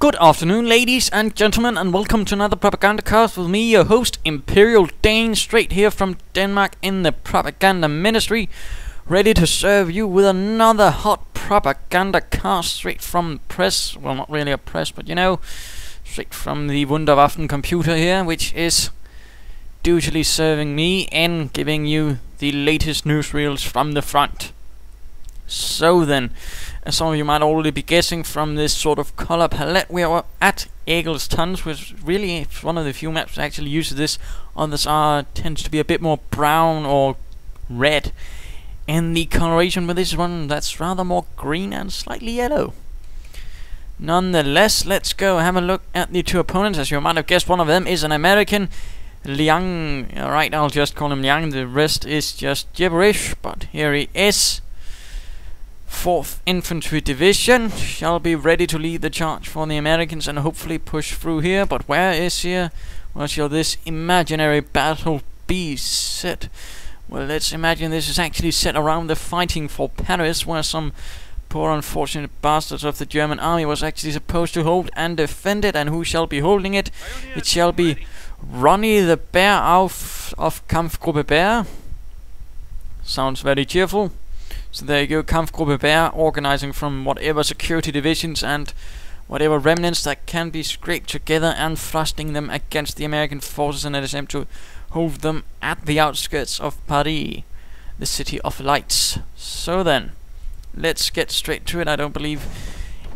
Good afternoon, ladies and gentlemen, and welcome to another Propagandacast with me, your host, Imperial Dane, straight here from Denmark in the Propaganda Ministry, ready to serve you with another hot Propagandacast straight from the press. Well, not really a press, but you know, straight from the Wunderwaffen computer here, which is dutifully serving me and giving you the latest newsreels from the front. So then, as some of you might already be guessing from this sort of color palette, we are at Egletons, which really is one of the few maps that actually uses this. Others tends to be a bit more brown or red. And the coloration with this one, that's rather more green and slightly yellow. Nonetheless, let's go have a look at the two opponents. As you might have guessed, one of them is an American, Liang. Alright, I'll just call him Liang, the rest is just gibberish, but here he is. 4th Infantry Division shall be ready to lead the charge for the Americans and hopefully push through here. But where is here? Where shall this imaginary battle be set? Well, let's imagine this is actually set around the fighting for Paris, where some poor unfortunate bastards of the German army was actually supposed to hold and defend it. And who shall be holding it? It shall be Ronniethebear of Kampfgruppe Bear. Sounds very cheerful. So there you go, Kampfgruppe Bear, organizing from whatever security divisions and whatever remnants that can be scraped together and thrusting them against the American forces in an attempt to hold them at the outskirts of Paris, the city of lights. So then, let's get straight to it. I don't believe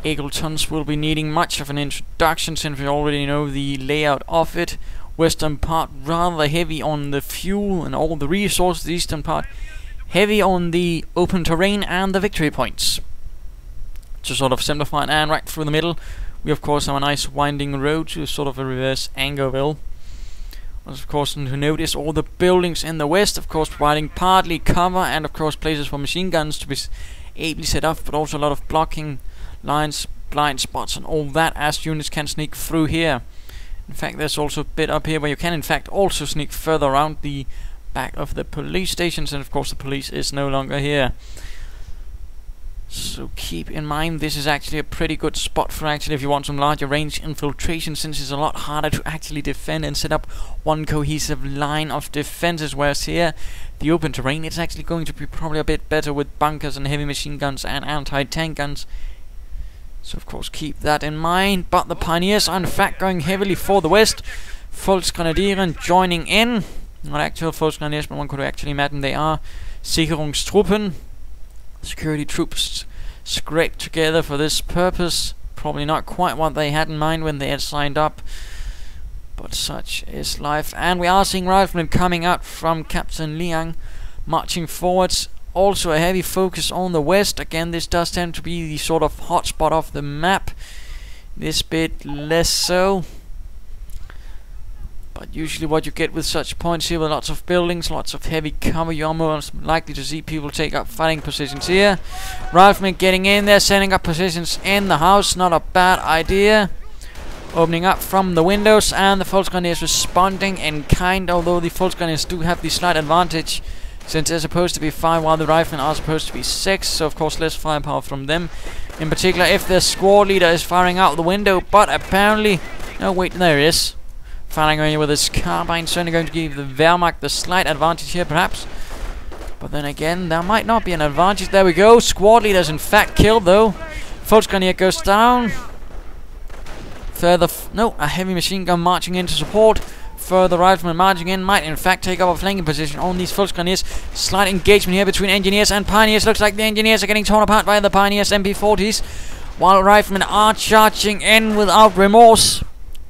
Egletons will be needing much of an introduction since we already know the layout of it. Western part rather heavy on the fuel and all the resources, the eastern part heavy on the open terrain and the victory points. To sort of simplify it, and right through the middle we of course have a nice winding road to sort of a reverse Angerville. Of course, to notice all the buildings in the west, of course providing partly cover and of course places for machine guns to be ably set up, but also a lot of blocking lines, blind spots and all that, as units can sneak through here. In fact, there's also a bit up here where you can in fact also sneak further around the back of the police stations, and of course the police is no longer here. So keep in mind this is actually a pretty good spot for actually if you want some larger range infiltration, since it's a lot harder to actually defend and set up one cohesive line of defenses, whereas here the open terrain it's actually going to be probably a bit better with bunkers and heavy machine guns and anti-tank guns. So of course keep that in mind. But the pioneers are in fact going heavily for the west. Volksgrenadieren joining in. Not actual Volksgrenadiers, but one could actually imagine they are Sicherungstruppen, security troops scraped together for this purpose. Probably not quite what they had in mind when they had signed up, but such is life. And we are seeing riflemen coming out from Captain Liang, marching forwards. Also a heavy focus on the west. Again, this does tend to be the sort of hotspot of the map. This bit less so. But usually what you get with such points here with lots of buildings, lots of heavy cover, you're most likely to see people take up fighting positions here. Riflemen getting in there, setting up positions in the house, not a bad idea. Opening up from the windows, and the Volksgrenadiers responding in kind, although the Volksgrenadiers do have the slight advantage since they're supposed to be 5 while the riflemen are supposed to be 6, so of course less firepower from them. In particular if their squad leader is firing out the window, but apparently... no, wait, there he is. Firing away with his carbine, certainly going to give the Wehrmacht the slight advantage here, perhaps. But then again, there might not be an advantage. There we go. Squad leader's in fact killed, though. Volksgrenadier goes down. Further, a heavy machine gun marching in to support. Further riflemen marching in might in fact take up a flanking position on these Volksgrenadiers. Slight engagement here between engineers and pioneers. Looks like the engineers are getting torn apart by the pioneers' MP40s, while riflemen are charging in without remorse.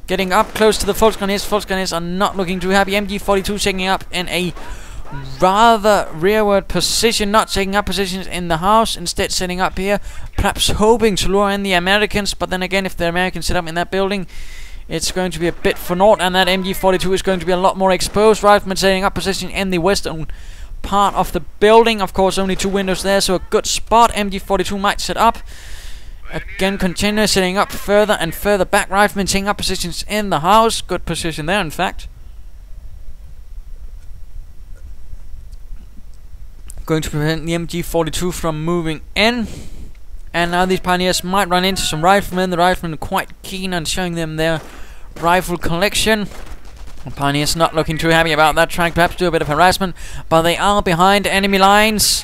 Getting up close to the Volksgrenadiers. Volksgrenadiers are not looking too happy. MG42 taking up in a rather rearward position, not taking up positions in the house, instead setting up here, perhaps hoping to lure in the Americans. But then again, if the Americans set up in that building, it's going to be a bit for naught, and that MG42 is going to be a lot more exposed. Riflemen setting up position in the western part of the building. Of course, only 2 windows there, so a good spot. MG42 might set up. Again, continue setting up further and further back. Riflemen taking up positions in the house. Good position there, in fact. Going to prevent the MG42 from moving in. And now these pioneers might run into some riflemen. The riflemen are quite keen on showing them their rifle collection. The pioneers not looking too happy about that, trying perhaps to do a bit of harassment, but they are behind enemy lines.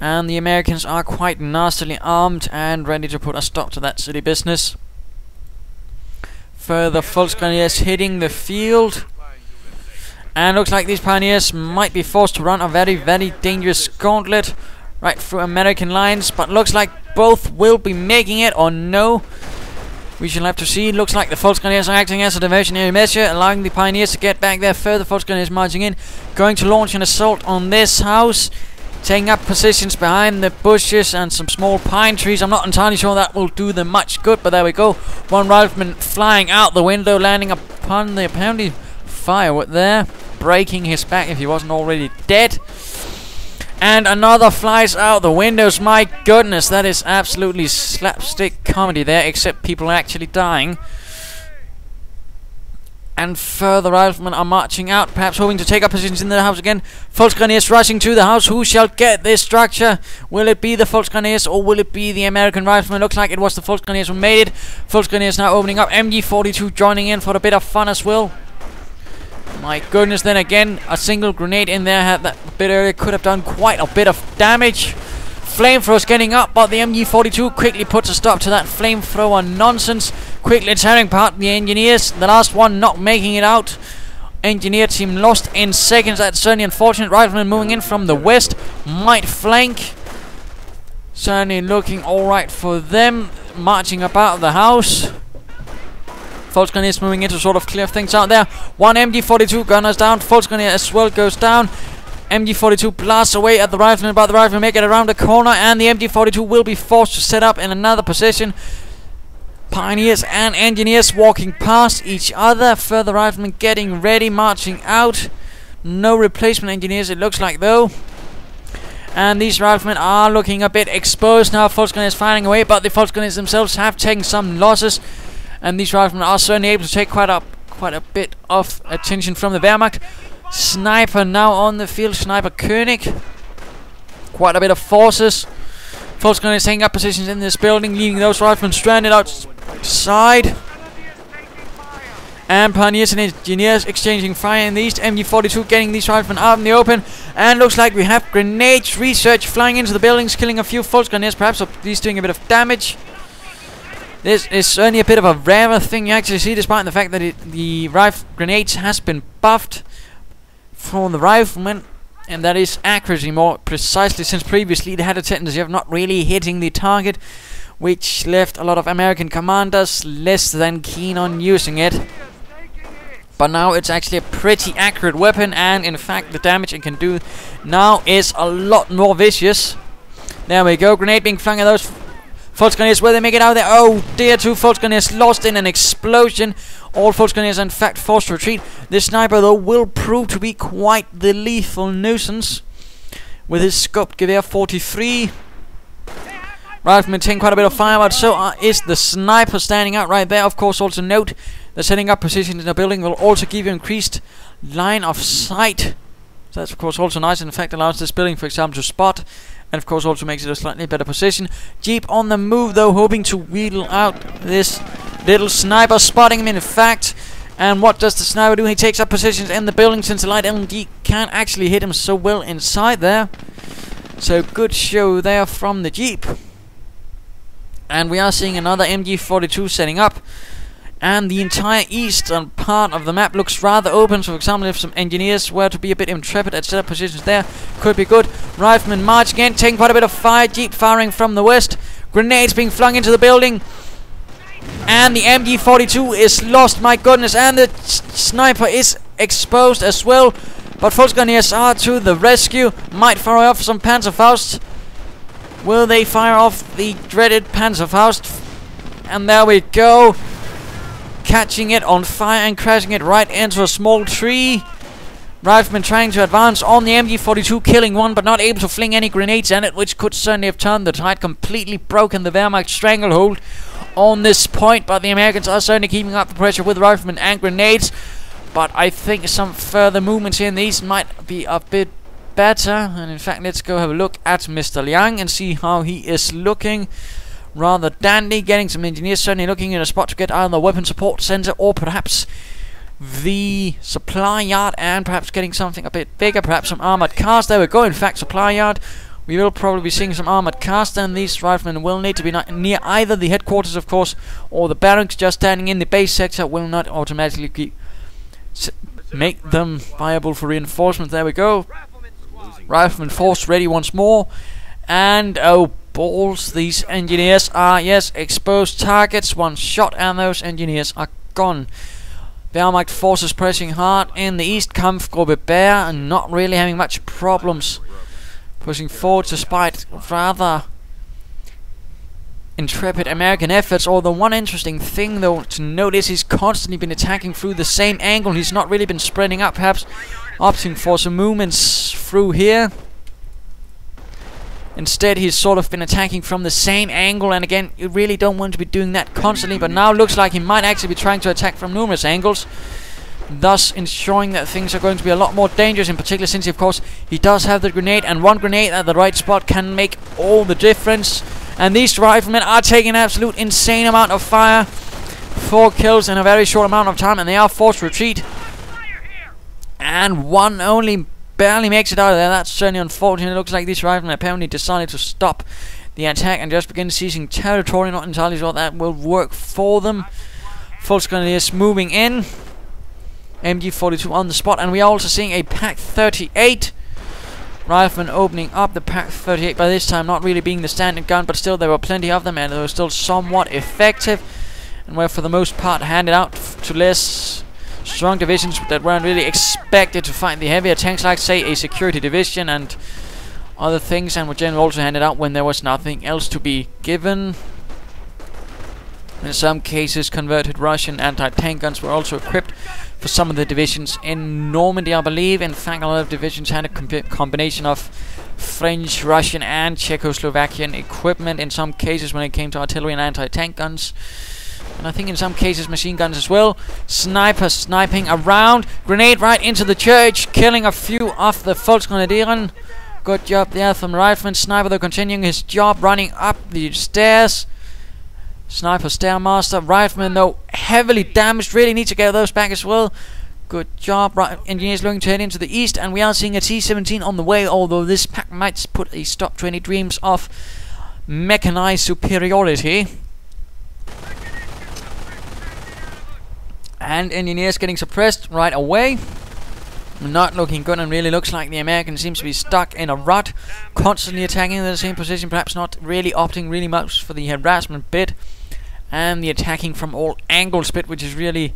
And the Americans are quite nastily armed and ready to put a stop to that silly business. Further Volksgrenadiers hitting the field. And looks like these pioneers might be forced to run a very, very dangerous gauntlet right through American lines, but looks like both will be making it, or no. We shall have to see. Looks like the Volksgrenadiers are acting as a diversionary measure, allowing the pioneers to get back there. Further Volksgrenadiers marching in, going to launch an assault on this house, taking up positions behind the bushes and some small pine trees. I'm not entirely sure that will do them much good, but there we go. One rifleman flying out the window, landing upon the apparently firewood there, breaking his back if he wasn't already dead. And another flies out the windows. My goodness, that is absolutely slapstick comedy there, except people are actually dying. And further riflemen are marching out, perhaps hoping to take up positions in the house again. Volksgrenadiers rushing to the house. Who shall get this structure? Will it be the Volksgrenadiers or will it be the American riflemen? Looks like it was the Volksgrenadiers who made it. Volksgrenadiers now opening up. MG42 joining in for a bit of fun as well. My goodness, then again, a single grenade in there had that a bit earlier could have done quite a bit of damage. Flamethrowers getting up, but the MG42 quickly puts a stop to that flamethrower nonsense. Quickly tearing apart the engineers. The last one not making it out. Engineer team lost in seconds. That's certainly unfortunate. Riflemen moving in from the west might flank. Certainly looking alright for them. Marching about the house. Volksgrenadiers moving in to sort of clear things out there. One MG42 gunners down. Volksgrenadier as well goes down. MG42 blasts away at the rifleman, but the rifleman make it around the corner, and the MG42 will be forced to set up in another position. Pioneers and engineers walking past each other. Further riflemen getting ready, marching out. No replacement engineers, it looks like, though. And these riflemen are looking a bit exposed now. Volksgrenadiers firing away, but the Volksgrenadiers themselves have taken some losses. And these riflemen are certainly able to take quite a bit of attention from the Wehrmacht. Sniper now on the field, Sniper König. Quite a bit of forces. Volksgrenadiers taking up positions in this building, leaving those riflemen stranded outside. And pioneers and engineers exchanging fire in the east. MG42 getting these riflemen out in the open. And looks like we have grenades research flying into the buildings, killing a few Volksgrenadiers, perhaps at least doing a bit of damage. This is certainly a bit of a rarer thing you actually see, despite the fact that the grenades has been buffed for the riflemen, and that is accuracy more precisely, since previously they had a tendency of not really hitting the target, which left a lot of American commanders less than keen on using it. But now it's actually a pretty accurate weapon, and in fact the damage it can do now is a lot more vicious. There we go, grenade being flung at those Volksgrenadiers. Where they make it out there? Oh dear, 2 Volksgrenadiers lost in an explosion. All Volksgrenadiers are in fact forced to retreat. This sniper though will prove to be quite the lethal nuisance with his scoped Gewehr 43. Riflemen taking quite a bit of fire, but so is the sniper standing out right there. Of course, also note the setting up positions in the building will also give you increased line of sight. So that's of course also nice, and in fact allows this building, for example, to spot. And of course also makes it a slightly better position. Jeep on the move though, hoping to wheedle out this little sniper, spotting him in fact. And what does the sniper do? He takes up positions in the building, since the light LMG can't actually hit him so well inside there. So good show there from the Jeep. And we are seeing another MG42 setting up. And the entire eastern part of the map looks rather open. So for example, if some engineers were to be a bit intrepid at setup positions there, could be good. Riflemen march again, taking quite a bit of fire. Jeep firing from the west. Grenades being flung into the building. And the MG42 is lost, my goodness. And the sniper is exposed as well. But Volksgrenadiers are to the rescue. Might fire off some Panzerfaust. Will they fire off the dreaded Panzerfaust? And there we go. Catching it on fire and crashing it right into a small tree. Riflemen trying to advance on the MG42, killing one but not able to fling any grenades at it, which could certainly have turned the tide, completely broken the Wehrmacht stranglehold on this point. But the Americans are certainly keeping up the pressure with riflemen and grenades. But I think some further movements here in these might be a bit better. And in fact, let's go have a look at Mr. Liang and see how he is looking. Rather dandy, getting some engineers, certainly looking in a spot to get either the weapon support center or perhaps the supply yard, and perhaps getting something a bit bigger, perhaps some armored cars. There we go, in fact, supply yard. We will probably be seeing some armored cars, and these riflemen will need to be near either the headquarters, of course, or the barracks. Just standing in the base sector will not automatically make them viable for reinforcement. There we go. Rifleman force ready once more. And oh balls, these engineers are, yes, exposed targets. One shot and those engineers are gone. Wehrmacht forces pressing hard in the east. Kampfgruppe Bear and not really having much problems pushing forward despite rather intrepid American efforts. Although one interesting thing though to notice, he's constantly been attacking through the same angle. He's not really been spreading up, perhaps opting for some movements through here. Instead, he's sort of been attacking from the same angle, and again, you really don't want to be doing that constantly, but now looks like he might actually be trying to attack from numerous angles, thus ensuring that things are going to be a lot more dangerous, in particular since, of course, he does have the grenade, and one grenade at the right spot can make all the difference. And these riflemen are taking an absolute insane amount of fire. 4 kills in a very short amount of time, and they are forced to retreat. And one only barely makes it out of there. That's certainly unfortunate. It looks like these riflemen apparently decided to stop the attack and just begin seizing territory. Not entirely sure that will work for them. Fultz Grenadiers moving in. MG42 on the spot, and we are also seeing a Pack 38 rifleman opening up. The Pack 38 by this time not really being the standard gun, but still there were plenty of them, and they were still somewhat effective, and were for the most part handed out to less strong divisions that weren't really expected to fight the heavier tanks, like say a security division and other things, and were generally also handed out when there was nothing else to be given. In some cases, converted Russian anti-tank guns were also equipped for some of the divisions in Normandy, I believe. In fact, a lot of divisions had a combination of French, Russian and Czechoslovakian equipment in some cases when it came to artillery and anti-tank guns. And I think in some cases machine guns as well. Sniper sniping around. Grenade right into the church, killing a few of the Volksgrenadieren. Good job there from Rifleman. Sniper though continuing his job, running up the stairs. Sniper Stairmaster. Rifleman though heavily damaged. Really need to get those back as well. Good job. Engineers looking to head into the east, and we are seeing a T-17 on the way, although this pack might put a stop to any dreams of mechanized superiority. And engineers getting suppressed right away. Not looking good, and really looks like the American seems to be stuck in a rut, constantly attacking in the same position, perhaps not really opting really much for the harassment bit and the attacking from all angles bit, which is really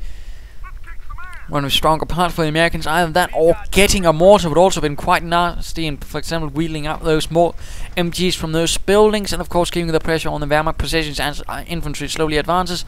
one of the stronger parts for the Americans. Either that or getting a mortar would also have been quite nasty, and for example wheeling out those more MGs from those buildings, and of course keeping the pressure on the Wehrmacht positions as infantry slowly advances.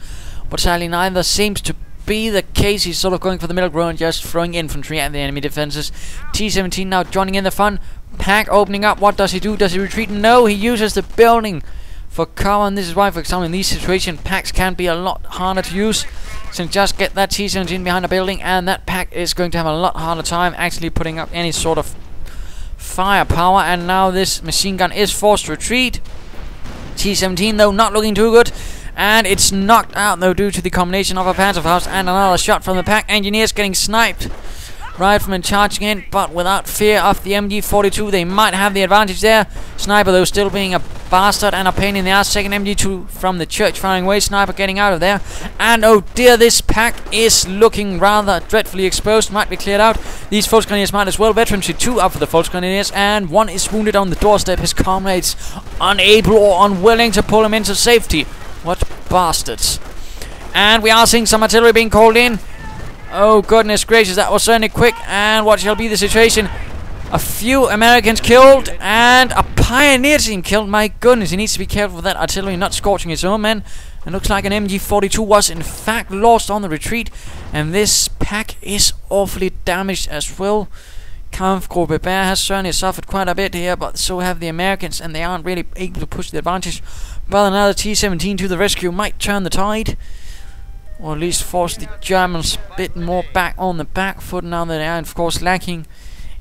But sadly neither seems to be the case. He's sort of going for the middle ground, just throwing infantry at the enemy defenses. T-17 now joining in the fun. Pack opening up. What does he do? Does he retreat? No, he uses the building for cover, and this is why, for example, in these situations, packs can be a lot harder to use. So just get that T-17 behind a building, and that pack is going to have a lot harder time actually putting up any sort of firepower. And now this machine gun is forced to retreat. T-17 though not looking too good. And it's knocked out though due to the combination of a Panzerfaust and another shot from the pack. Engineers getting sniped. Riflemen charging in, but without fear of the MG42. They might have the advantage there. Sniper though still being a bastard and a pain in the ass. Second MG2 from the church firing away. Sniper getting out of there. And oh dear, this pack is looking rather dreadfully exposed. Might be cleared out. These Volksgrenadiers might as well. Veterancy 2 up for the Volksgrenadiers, and one is wounded on the doorstep. His comrades unable or unwilling to pull him into safety. What bastards. And we are seeing some artillery being called in. Oh goodness gracious, that was certainly quick. And what shall be the situation? A few Americans killed and a pioneer team killed. My goodness, he needs to be careful with that artillery not scorching his own men. And looks like an MG42 was in fact lost on the retreat, and this pack is awfully damaged as well. Kampfgruppe Bear has certainly suffered quite a bit here, but so have the Americans, and they aren't really able to push the advantage. But another T-17 to the rescue might turn the tide, or at least force the Germans a bit more back on the back foot now that they are, of course, lacking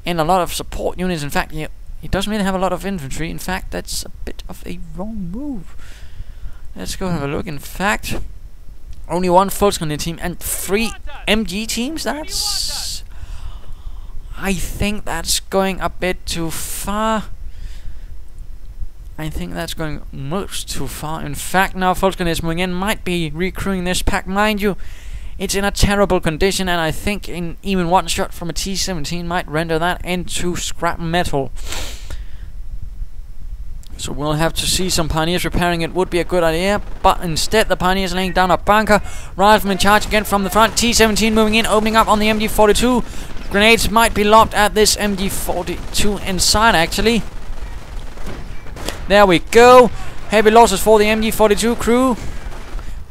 and a lot of support units. In fact, he doesn't really have a lot of infantry. In fact, that's a bit of a wrong move. Let's go have a look. In fact, only one Volksgrenadier team and 3 MG teams. That's... I think that's going a bit too far. I think that's going most too far. In fact, now Volksgrenadiers moving in might be recrewing this pack. Mind you, it's in a terrible condition, and I think even one shot from a T-17 might render that into scrap metal. So we'll have to see some Pioneers repairing it. Would be a good idea, but instead the Pioneers laying down a bunker. Riflemen charge again from the front. T-17 moving in, opening up on the MG-42. Grenades might be lobbed at this MG-42 inside, actually. There we go. Heavy losses for the MG-42 crew.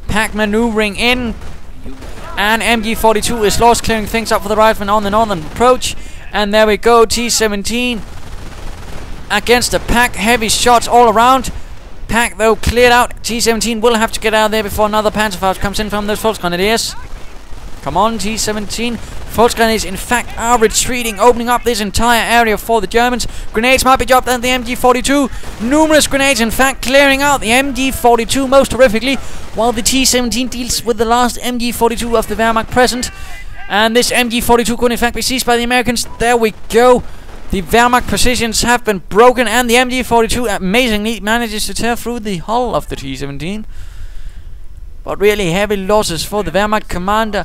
Pack maneuvering in. And MG-42 is lost, clearing things up for the riflemen on the northern approach. And there we go, T-17 against the pack. Heavy shots all around. Pack, though, cleared out. T-17 will have to get out of there before another Panzerfaust comes in from those Volksgrenadiers. Come on, T-17. Volksgrenadiers, in fact, are retreating, opening up this entire area for the Germans. Grenades might be dropped at the MG-42. Numerous grenades, in fact, clearing out the MG-42 most horrifically, while the T-17 deals with the last MG-42 of the Wehrmacht present. And this MG-42 could, in fact, be seized by the Americans. There we go. The Wehrmacht positions have been broken, and the MG-42 amazingly manages to tear through the hull of the T-17. But really heavy losses for the Wehrmacht commander.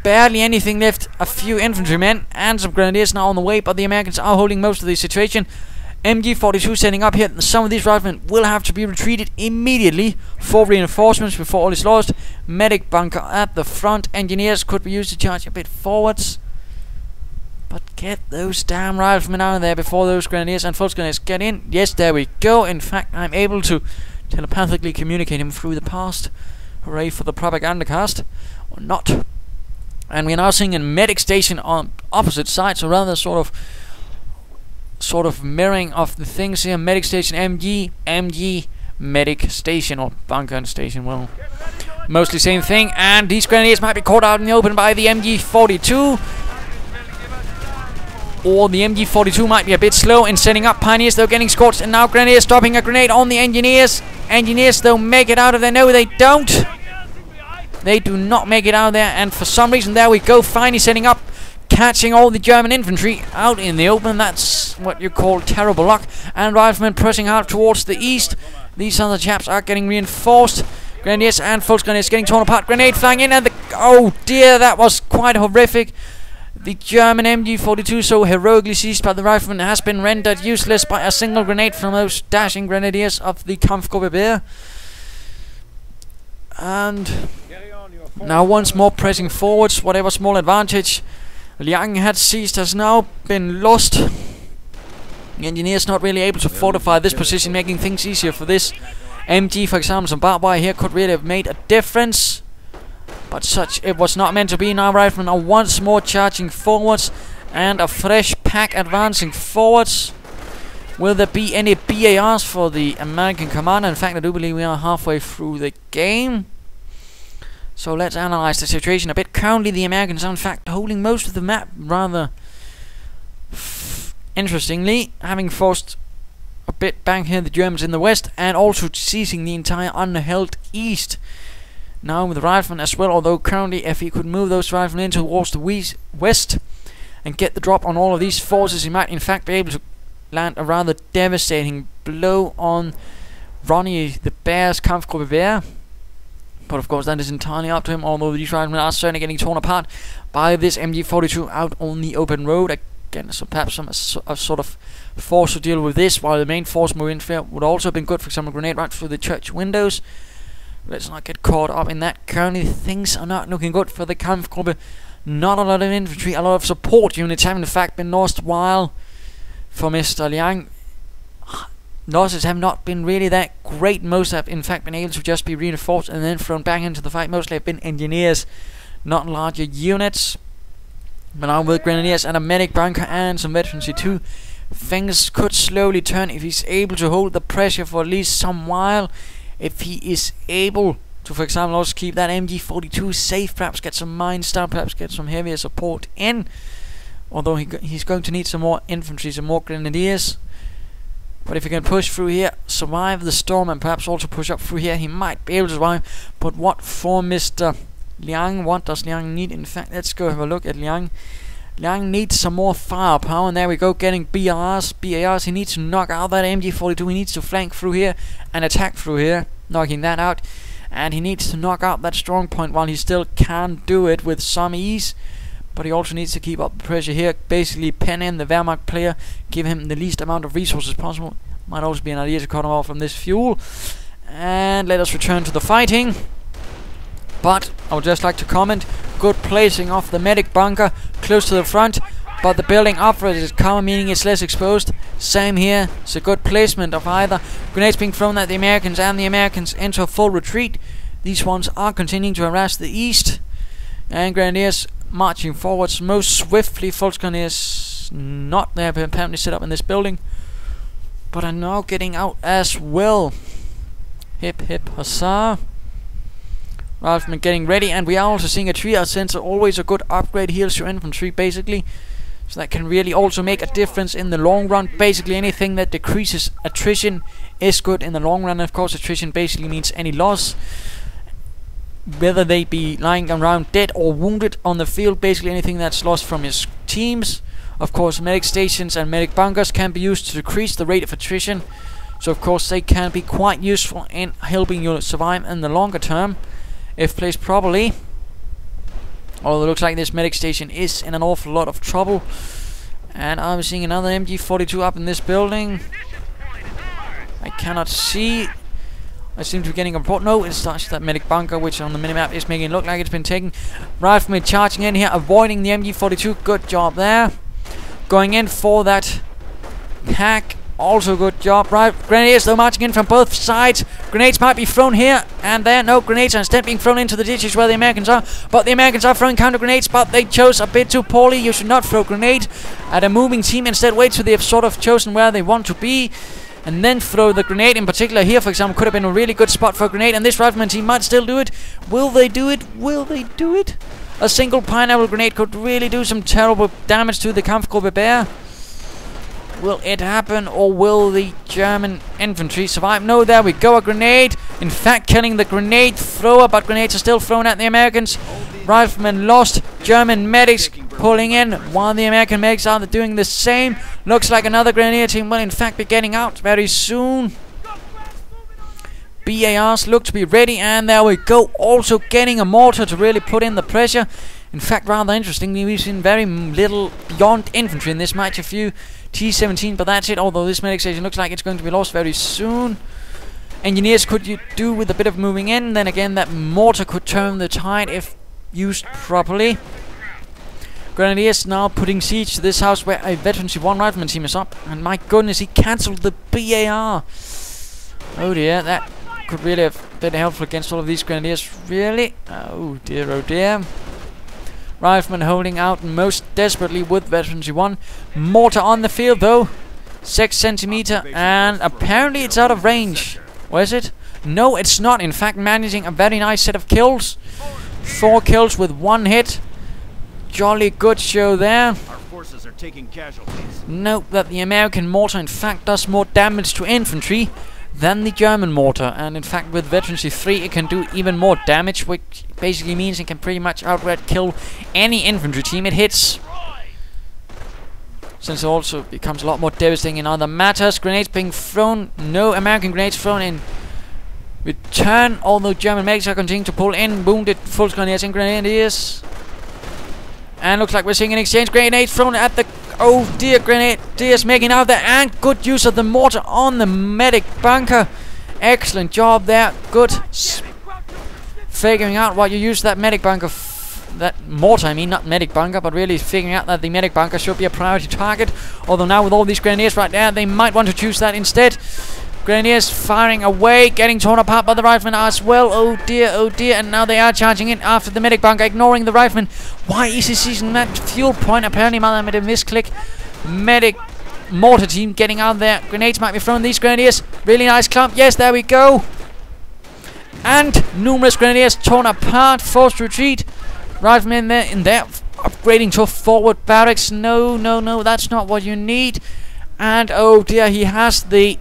Barely anything left. A few infantrymen and some grenadiers now on the way, but the Americans are holding most of the situation. MG-42 setting up here. Some of these riflemen will have to be retreated immediately for reinforcements before all is lost. Medic bunker at the front. Engineers could be used to charge a bit forwards. But get those damn riflemen out of there before those grenadiers and Volksgrenadiers get in. Yes, there we go. In fact, I'm able to telepathically communicate him through the past. Hooray for the Propagandacast. Or not. And we're now seeing a medic station on opposite side, so rather sort of mirroring of the things here. Medic station MG, medic station, or bunker station, well, mostly same thing. And these grenadiers might be caught out in the open by the MG-42. Or the MG-42 might be a bit slow in setting up. Pioneers, though, getting scorched, and now grenadiers dropping a grenade on the engineers. Engineers, though, make it out of there. No, they don't. They do not make it out of there, and for some reason, there we go, finally setting up, catching all the German infantry out in the open. That's what you call terrible luck. And riflemen pressing out towards the east. These other chaps are getting reinforced. Grenadiers and Volksgrenadiers getting torn apart. Grenade flying in, and oh dear, that was quite horrific. The German MG-42, so heroically seized by the riflemen, has been rendered useless by a single grenade from those dashing grenadiers of the Kampfgruppe. And now once more pressing forwards. Whatever small advantage Liang had seized has now been lost. The engineers not really able to fortify this position, making things easier for this MG. For example, some barbed wire here could really have made a difference, but such it was not meant to be. Now riflemen are once more charging forwards, and a fresh pack advancing forwards. Will there be any BARs for the American commander? In fact, I do believe we are halfway through the game. So let's analyze the situation a bit. Currently, the Americans are in fact holding most of the map, rather interestingly, having forced a bit back here the Germans in the west, and also seizing the entire unheld east. Now with the riflemen as well, although currently if he could move those riflemen in towards the west and get the drop on all of these forces, he might in fact be able to land a rather devastating blow on Ronniethebear's Kampfgruppe. But of course that is entirely up to him, although these riflemen are certainly getting torn apart by this MG-42 out on the open road. Again, so perhaps some sort of force to deal with this, while the main force moving in would also have been good. For example, grenade right through the church windows. Let's not get caught up in that. Currently things are not looking good for the Kampfgruppe. Not a lot of infantry, a lot of support units have in fact been lost, while for Mr. Liang, losses have not been really that great. Most have in fact been able to just be reinforced and then thrown back into the fight. Mostly have been engineers, not larger units. But now with grenadiers and a medic bunker and some veterans too, things could slowly turn if he's able to hold the pressure for at least some while. If he is able to, for example, also keep that MG-42 safe, perhaps get some mines down, perhaps get some heavier support in. Although he's going to need some more infantry, some more grenadiers. But if he can push through here, survive the storm, and perhaps also push up through here, he might be able to survive. But what for Mr. Liang? What does Liang need? In fact, let's go have a look at Liang. Liang needs some more firepower, and there we go, getting BARs. He needs to knock out that MG42. He needs to flank through here and attack through here, knocking that out. And he needs to knock out that strong point while he still can do it with some ease. But he also needs to keep up the pressure here, basically pen in the Wehrmacht player, give him the least amount of resources possible. Might also be an idea to cut him off from this fuel. And let us return to the fighting. But I would just like to comment, good placing of the medic bunker close to the front, but the building opposite is cover, meaning it's less exposed. Same here, it's a good placement of either. Grenades being thrown at the Americans, and the Americans enter full retreat. These ones are continuing to harass the east, and Grenadiers marching forwards most swiftly. Volksgrenadiers not there, but apparently set up in this building, but are now getting out as well. Hip hip huzzah. Riflemen getting ready, and we are also seeing a triage sensor, always a good upgrade, heals your infantry basically, so that can really also make a difference in the long run. Basically anything that decreases attrition is good in the long run. Of course, attrition basically means any loss, whether they be lying around dead or wounded on the field, basically anything that's lost from his teams. Of course, medic stations and medic bunkers can be used to decrease the rate of attrition, so of course they can be quite useful in helping you survive in the longer term if placed properly. Although it looks like this medic station is in an awful lot of trouble. And I'm seeing another MG42 up in this building. I cannot see. I seem to be getting a report. No, it's just that medic bunker, which on the minimap is making it look like it's been taken. Riflemen charging in here, avoiding the MG42. Good job there. Going in for that hack. Also good job. Right, grenadiers though marching in from both sides. Grenades might be thrown here and there. No, grenades are instead being thrown into the ditches where the Americans are. But the Americans are throwing counter grenades, but they chose a bit too poorly. You should not throw grenade at a moving team. Instead, wait till they've sort of chosen where they want to be, and then throw the grenade. In particular here, for example, could have been a really good spot for a grenade, and this rifleman team might still do it. Will they do it? Will they do it? A single pineapple grenade could really do some terrible damage to the Kampfgruppe Bear. Will it happen, or will the German infantry survive? No, there we go, a grenade. In fact, killing the grenade thrower, but grenades are still thrown at the Americans. Riflemen lost. German medics pulling in, while the American medics are doing the same. Looks like another grenadier team will in fact be getting out very soon. BARs look to be ready, and there we go. Also getting a mortar to really put in the pressure. In fact, rather interestingly, we've seen very little beyond infantry in this match. A few T-17, but that's it. Although this medic station looks like it's going to be lost very soon. Engineers could you do with a bit of moving in. Then again, that mortar could turn the tide if used properly. Grenadiers now putting siege to this house where a Veterans 1 rifleman team is up. And my goodness, he cancelled the BAR. Oh dear, that could really have been helpful against all of these grenadiers. Really? Oh dear, oh dear. Riflemen holding out most desperately with Veterans 1. Mortar on the field though. 6 centimeter, and apparently it's out of range. Where is it? No, it's not. In fact, managing a very nice set of kills. 4 kills with 1 hit. Jolly good show there. Our forces are taking casualties. Note that the American mortar in fact does more damage to infantry than the German mortar, and in fact with Veterans 3 it can do even more damage, which basically means it can pretty much outright kill any infantry team it hits. Since it also becomes a lot more devastating in other matters. Grenades being thrown. No American grenades thrown in return, although German medics are continuing to pull in wounded Volksgrenadiers and Grenadiers. And looks like we're seeing an exchange. Grenades thrown at the... Oh dear, Grenadiers making out there, and good use of the mortar on the medic bunker. Excellent job there. Good. Figuring out what you use that medic bunker... that mortar, I mean, not medic bunker, but really figuring out that the medic bunker should be a priority target. Although now with all these Grenadiers right there, they might want to choose that instead. Grenadiers firing away, getting torn apart by the riflemen as well. Oh dear, and now they are charging in after the medic bunker, ignoring the riflemen. Why is he seizing that fuel point? Apparently Mother made a misclick. Medic mortar team getting out there. Grenades might be thrown. These Grenadiers, really nice clump. Yes, there we go. And numerous Grenadiers torn apart, forced retreat. Riflemen there in there. upgrading to a forward barracks. No, no, no, that's not what you need. And oh dear, he has the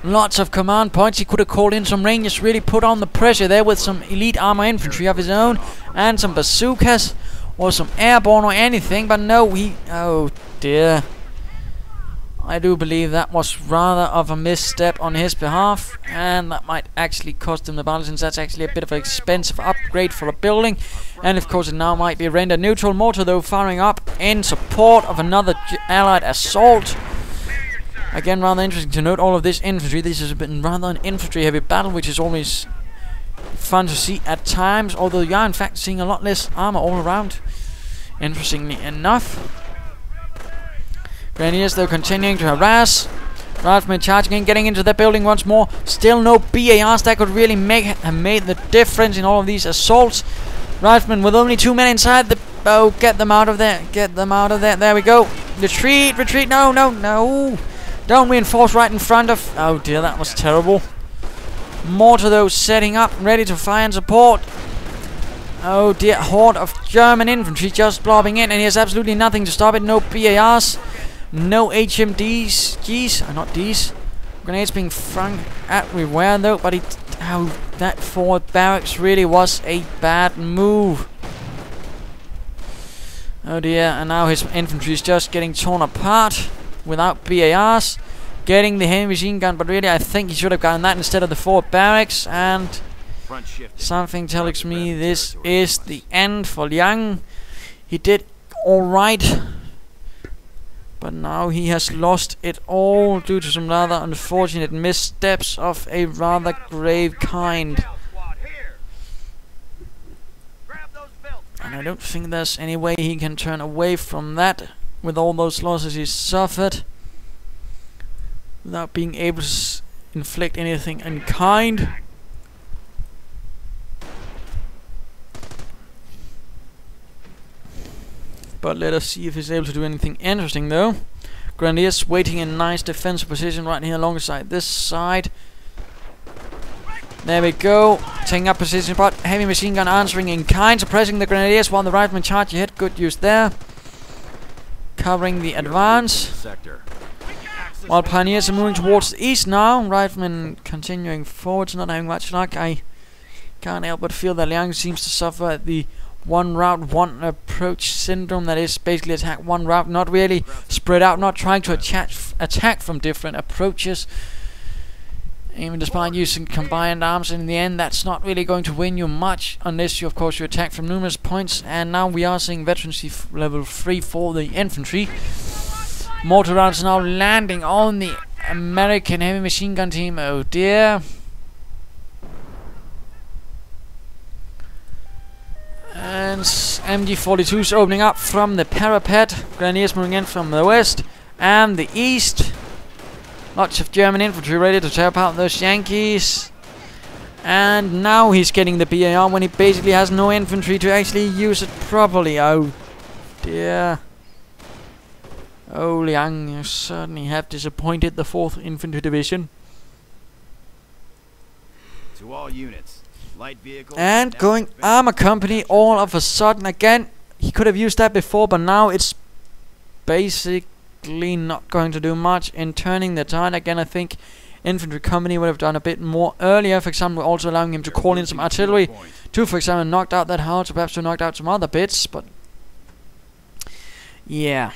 lots of command points. He could have called in some rangers, really put on the pressure there with some elite armor infantry of his own and some bazookas or some airborne or anything, but no, he... oh dear. I do believe that was rather of a misstep on his behalf, and that might actually cost him the battle, since that's actually a bit of an expensive upgrade for a building. And of course it now might be rendered neutral. Mortar though firing up in support of another allied assault. Again, rather interesting to note all of this infantry. This has been rather an infantry heavy battle, which is always fun to see at times, although you are in fact seeing a lot less armor all around, interestingly enough. Grenadiers though continuing to harass. Riflemen charging in, getting into the building once more. Still no BARs. That could really have made the difference in all of these assaults. Riflemen with only 2 men inside the... oh, get them out of there. Get them out of there. There we go. Retreat, retreat. No, no, no. Don't reinforce right in front of... oh dear, that was terrible. Mortar though setting up, ready to fire and support. Oh dear, horde of German infantry just blobbing in, and he has absolutely nothing to stop it. No BARs. No HMDs, G's, not D's. Grenades being flung everywhere though, but that forward barracks really was a bad move. Oh dear, and now his infantry is just getting torn apart without BARs. Getting the heavy machine gun, but really I think he should have gotten that instead of the forward barracks, and something tells me this is the end for Liang. He did alright, but now he has lost it all due to some rather unfortunate missteps of a rather grave kind. And I don't think there's any way he can turn away from that with all those losses he's suffered without being able to inflict anything in kind. But let us see if he's able to do anything interesting though. Grenadiers waiting in nice defensive position right here alongside this side. There we go. Taking up position, but heavy machine gun answering in kind, suppressing the Grenadiers while the riflemen charge ahead. Good use there. Covering the advance. While Pioneers are moving towards the east now. Riflemen continuing forwards, not having much luck. I can't help but feel that Liang seems to suffer at the one route, one approach syndrome. That is basically attack one route, not really spread out, not trying to attack from different approaches. Even despite using combined arms, in the end that's not really going to win you much unless you, of course, you attack from numerous points. And now we are seeing veterancy level 3 for the infantry. Mortar rounds now landing on the American heavy machine gun team. Oh dear. And MG42s opening up from the parapet. Grenadiers moving in from the west and the east. Lots of German infantry ready to tear apart those Yankees. And now he's getting the BAR when he basically has no infantry to actually use it properly. Oh dear. Oh, Liang, you certainly have disappointed the 4th Infantry Division. To all units. And going armor company all of a sudden again. He could have used that before, but now it's basically not going to do much in turning the tide. Again, I think infantry company would have done a bit more earlier. For example, also allowing him to call in some artillery to, for example, knocked out that house, or perhaps to knocked out some other bits. But yeah,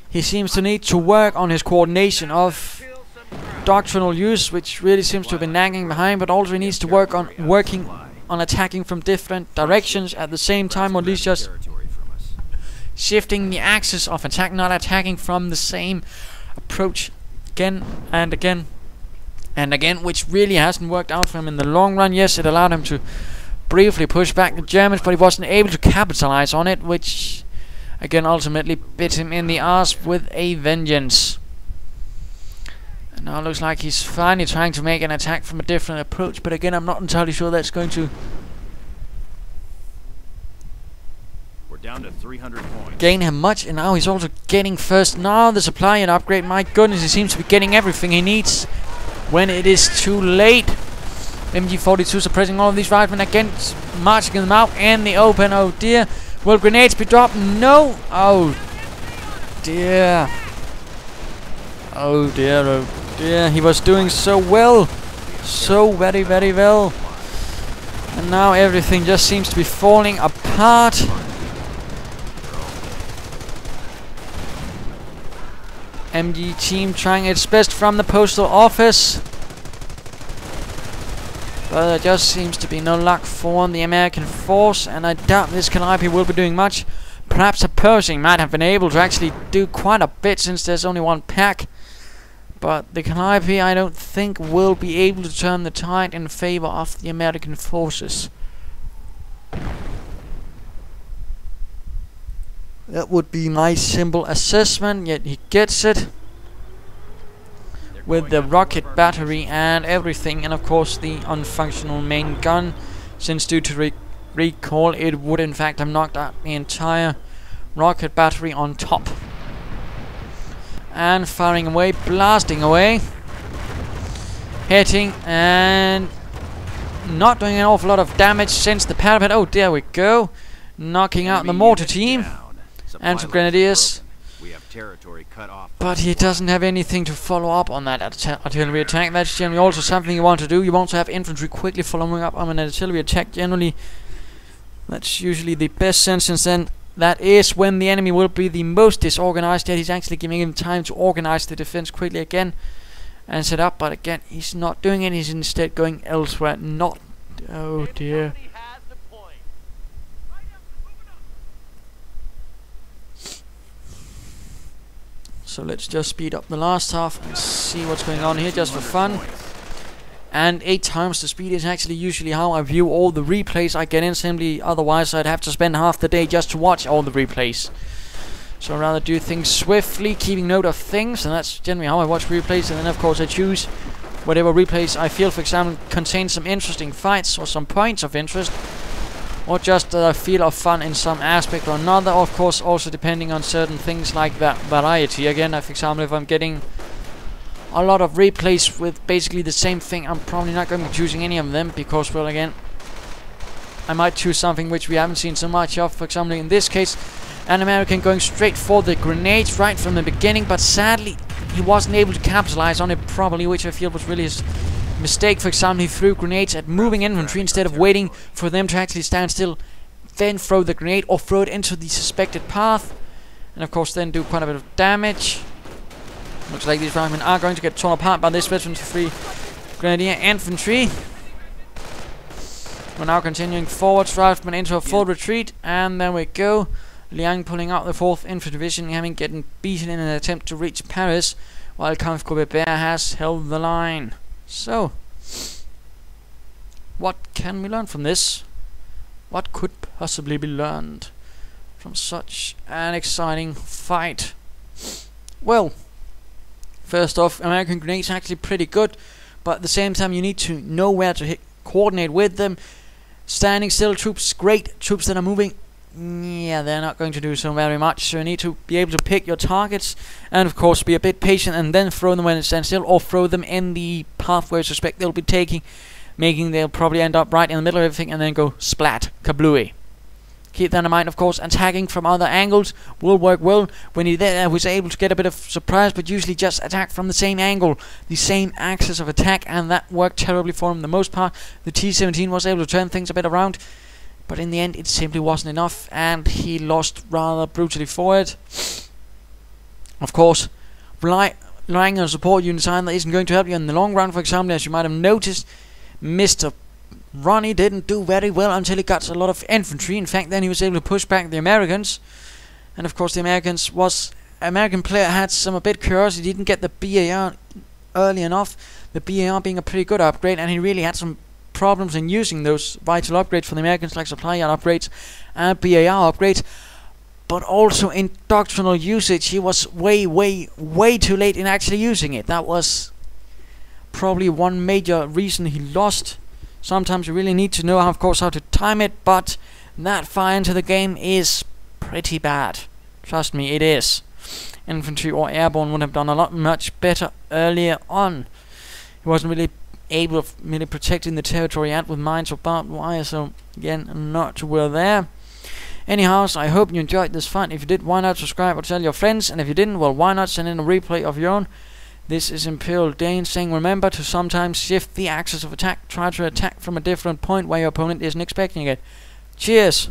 he seems to need to work on his coordination of doctrinal use, which really seems to have been nagging behind, but also he needs to work on attacking from different directions at the same time, or at least just shifting the axis of attack, not attacking from the same approach again and again and again, which really hasn't worked out for him in the long run. Yes, it allowed him to briefly push back the Germans, but he wasn't able to capitalize on it, which again ultimately bit him in the arse with a vengeance. And now it looks like he's finally trying to make an attack from a different approach, but again I'm not entirely sure that's going to down to 300 points. Gain him much, and now he's also getting first now the supply and upgrade. My goodness, he seems to be getting everything he needs when it is too late. MG42 suppressing all of these riflemen against marching them out in the open. Oh dear. Will grenades be dropped? No. Oh dear. Oh dear, oh dear. He was doing so well. So very, very well. And now everything just seems to be falling apart. MG team trying its best from the postal office. But there just seems to be no luck for the American force, and I doubt this Calliope will be doing much. Perhaps a Pershing might have been able to actually do quite a bit since there's only one pack. But the Calliope, I don't think, will be able to turn the tide in favor of the American forces. That would be my simple assessment, yet he gets it. With the rocket battery and everything, and of course the unfunctional main gun, since due to recoil it would in fact have knocked out the entire rocket battery on top. And firing away, blasting away, hitting and not doing an awful lot of damage since the parapet. Oh, there we go, knocking out the mortar team and some grenadiers. We have territory cut off. But he doesn't have anything to follow up on that artillery attack. That's generally also something you want to do. You want to have infantry quickly following up on an artillery attack. Generally, that's usually the best sense, since then that is when the enemy will be the most disorganized. Yet he's actually giving him time to organize the defense quickly again and set up. But again, he's not doing it. He's instead going elsewhere. Not. Oh dear. So let's just speed up the last half and see what's going on here, just for fun. And 8 times the speed is actually usually how I view all the replays I get in, simply otherwise I'd have to spend half the day just to watch all the replays. So I'd rather do things swiftly, keeping note of things, and that's generally how I watch replays. And then of course I choose whatever replays I feel, for example, contain some interesting fights or some points of interest, or just a feel of fun in some aspect or another. Of course, also depending on certain things like that variety. Again, for example, if I'm getting a lot of replays with basically the same thing, I'm probably not going to be choosing any of them, because, well, again, I might choose something which we haven't seen so much of. For example, in this case, an American going straight for the grenades right from the beginning, but sadly he wasn't able to capitalize on it properly, which I feel was really his mistake. For example, he threw grenades at moving infantry instead of waiting for them to actually stand still, then throw the grenade or throw it into the suspected path, and of course then do quite a bit of damage. Looks like these riflemen are going to get torn apart by this veteran free grenadier infantry. We're now continuing forwards, riflemen into a full retreat, and there we go. Liang pulling out the 4th Infantry Division, having getting beaten in an attempt to reach Paris, while Kampfgruppe Bear has held the line. So, what can we learn from this? What could possibly be learned from such an exciting fight? Well, first off, American grenades are actually pretty good, but at the same time you need to know where to coordinate with them. Standing still troops, great. Troops that are moving, yeah, they're not going to do so very much. So you need to be able to pick your targets, and of course be a bit patient, and then throw them when they stand still, or throw them in the path where you suspect they'll be taking, making they'll probably end up right in the middle of everything, and then go splat, kablooey. Keep that in mind, of course. Attacking from other angles will work well when he was able to get a bit of surprise, but usually just attack from the same angle, the same axis of attack, and that worked terribly for him the most part. The T-17 was able to turn things a bit around, but in the end it simply wasn't enough, and he lost rather brutally for it. Of course, relying on a support unit that isn't going to help you in the long run. For example, as you might have noticed, Mr. Ronnie didn't do very well until he got a lot of infantry. In fact, then he was able to push back the Americans, and of course the American player had some a bit curiosity. He didn't get the BAR early enough, the BAR being a pretty good upgrade, and he really had some problems in using those vital upgrades for the Americans, like supply yard upgrades and BAR upgrades. But also in doctrinal usage, he was way too late in actually using it. That was probably one major reason he lost. Sometimes you really need to know, of course, how to time it, but that far into the game is pretty bad. Trust me, it is. Infantry or airborne would have done a lot much better earlier on. He wasn't really able of merely protecting the territory out with mines or barbed wire, so again, not to worry there. Anyhow, so I hope you enjoyed this fight. If you did, why not subscribe or tell your friends, and if you didn't, well, why not send in a replay of your own. This is Imperial Dane saying, remember to sometimes shift the axis of attack. Try to attack from a different point where your opponent isn't expecting it. Cheers!